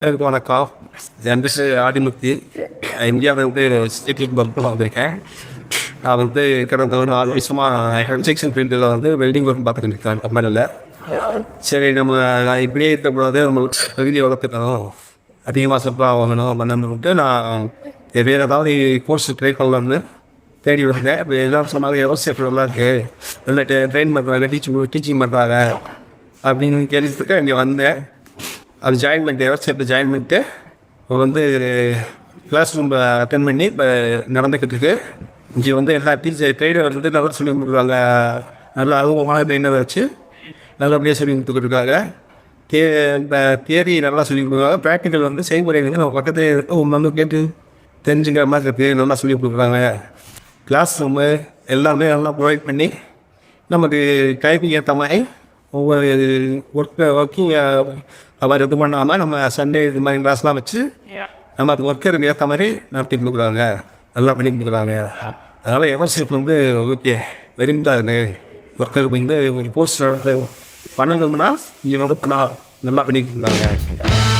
வணக்கம். என் பேர் ஆதிமூர்த்தி. இந்தியாவில் வந்து ஸ்டேட் ஒர்க் வந்திருக்கேன். நான் வந்து கடந்த ஒரு 4 வருஷமாக கன்ஸ்ட்ரக்ஷன் ஃபீல்டில் வந்து வெல்டிங் ஒர்க் பார்த்துட்டு இருக்கேன் கம்பெனியில். சரி, நான் இப்படியே இருக்கக்கூடாது, நம்மளுக்கு தகுதி வளர்த்துக்கணும், அதிகமாக சம்பளம் வாங்கணும் பண்ணணுன்ட்டு நான் வேறு ஏதாவது கோர்ஸ் ட்ரை பண்ணலாம்னு தேடி வந்தேன். இப்போ எல்லாம் சொன்னாங்க எவர்சேஃப் நல்லா இருக்குது, நல்ல ட்ரெயின் பண்ணுறாங்க, டீச்சிங் பண்ணுறாங்க அப்படின்னு கேள்விப்பட்டு இங்கே வந்தேன். அது ஜாயின் பண்ணிட்டு எவர்சேஃப்ல ஜாயின் பண்ணிட்டு இப்போ வந்து கிளாஸ் ரூம் அட்டென்ட் பண்ணி இப்போ நடந்துக்கிட்டு இங்கே வந்து எல்லா ட்ரெயினர் வந்து நல்லா சொல்லி கொடுக்குறாங்க. நல்லா அனுபவமான ட்ரெயினரை வச்சு நல்லபடியாக சொல்லி கொடுத்துருக்காங்க. இந்த தியரி நல்லா சொல்லி கொடுக்குறாங்க. ப்ராக்டிக்கல் வந்து செய்முறை வந்து நம்ம பக்கத்தில் வந்து கேட்டு தெரிஞ்சுக்கிற மாதிரி இருக்குது. நல்லா சொல்லி கொடுக்குறாங்க. கிளாஸ் ரூமு எல்லாமே நல்லா ப்ரொவைட் பண்ணி நமக்கு டைப்பிங் ஏற்ற மாதிரி ஒவ்வொரு ஒர்க்கிங் அவர் இது பண்ணாமல் நம்ம சண்டே இது மாதிரி கிளாஸ்லாம் வச்சு நம்ம அது ஒர்க்கருக்கு ஏற்ற மாதிரி நடத்தி கொடுக்குறாங்க, நல்லா பண்ணி கொடுக்குறாங்க. அதனால் எவர்சேஃப் வந்து ஓகே வெறும்தான் ஒர்க்கருக்கு வந்து போஸ்ட் பண்ணணும்னா இங்கே வந்து நல்லா பண்ணி கொடுக்குறாங்க.